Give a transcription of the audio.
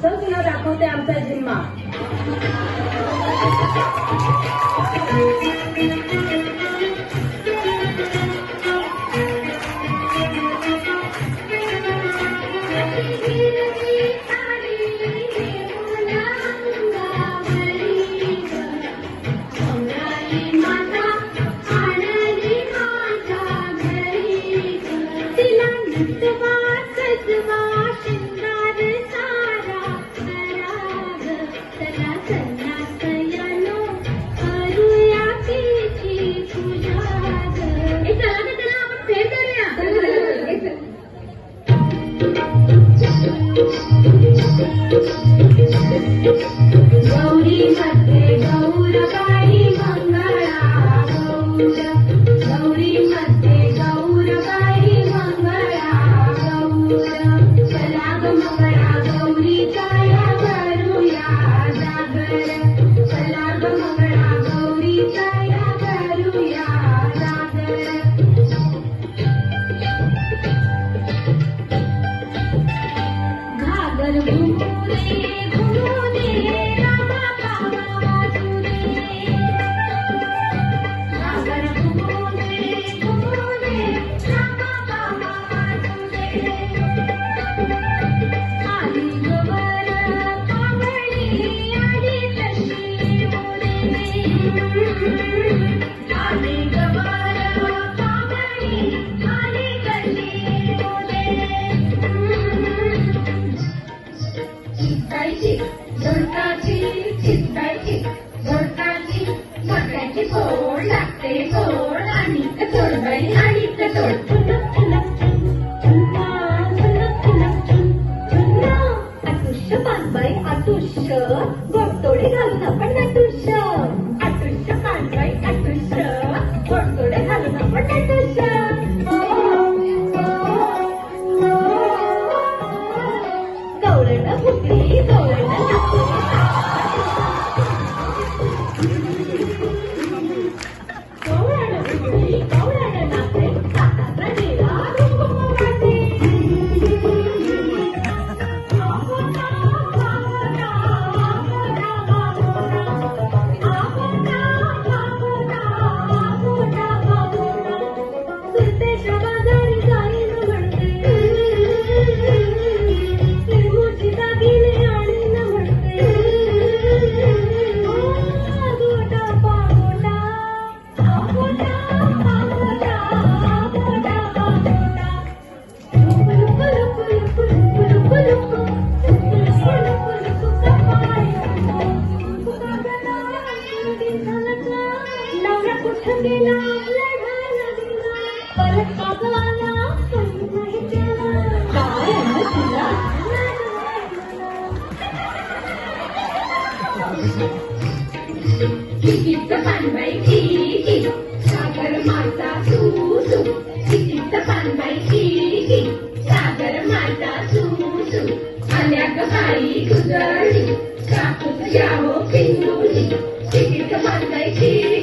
तर तुला दाखवते आमचा जिम्मा. गौरी मध्ये गौरबाई मंगळा गौर, गौरी मध्ये गौरबाई मंगळा गौर. चला ग मंगळा गौरीचा या करूया जागर, चला ग मंगळा गौरीचा या करूया जागर. घागर घुमुरे घुमुरे रामा कामा वासुदे, घागर घुमुरे घुमुरे रामा कामा वासुदे. आली गवर पावणी आली तशी मोरे, आली गवर पावणी आली तशी मोरे. चित्तायची झोडकाची, चित्तायची झोडकाची, झोडकाची फोड लागते फोड आणि चोडबाई आणि चोड. आतुष्य पानबाई आतुष्य, गोडतोडे घालून आपण नटुष्य. आतुष्य पानबाई आतुष्य, गोडतोडे घालून आपण नटुष्य. गौरण फुटली गौरण लागते, गौरण फुटली गौरण लागते, हाताचा दिवा कुंकुम वाटे. सुरतेच्या बाजारी जाईन म्हणते, लिंबूची दागिने आणीन म्हणते. गोटा पागोटा, पागोटा पागोटा, गोटा पागोटा. लुक लुक लुक लुक लुक लुक लुक लुक सफाई नवरा कुठं गेला लढायला गेला, परत काका आला काही नाही केला. काय आहे तुला कितीच पानबाई किती, सागर माझा तू तू. कितीच पानबाई किती, सागर माझा तू तू. आल्या ग बाई गुजरली, काकूत जावो पिंडुली. कितीच पानबाई किती.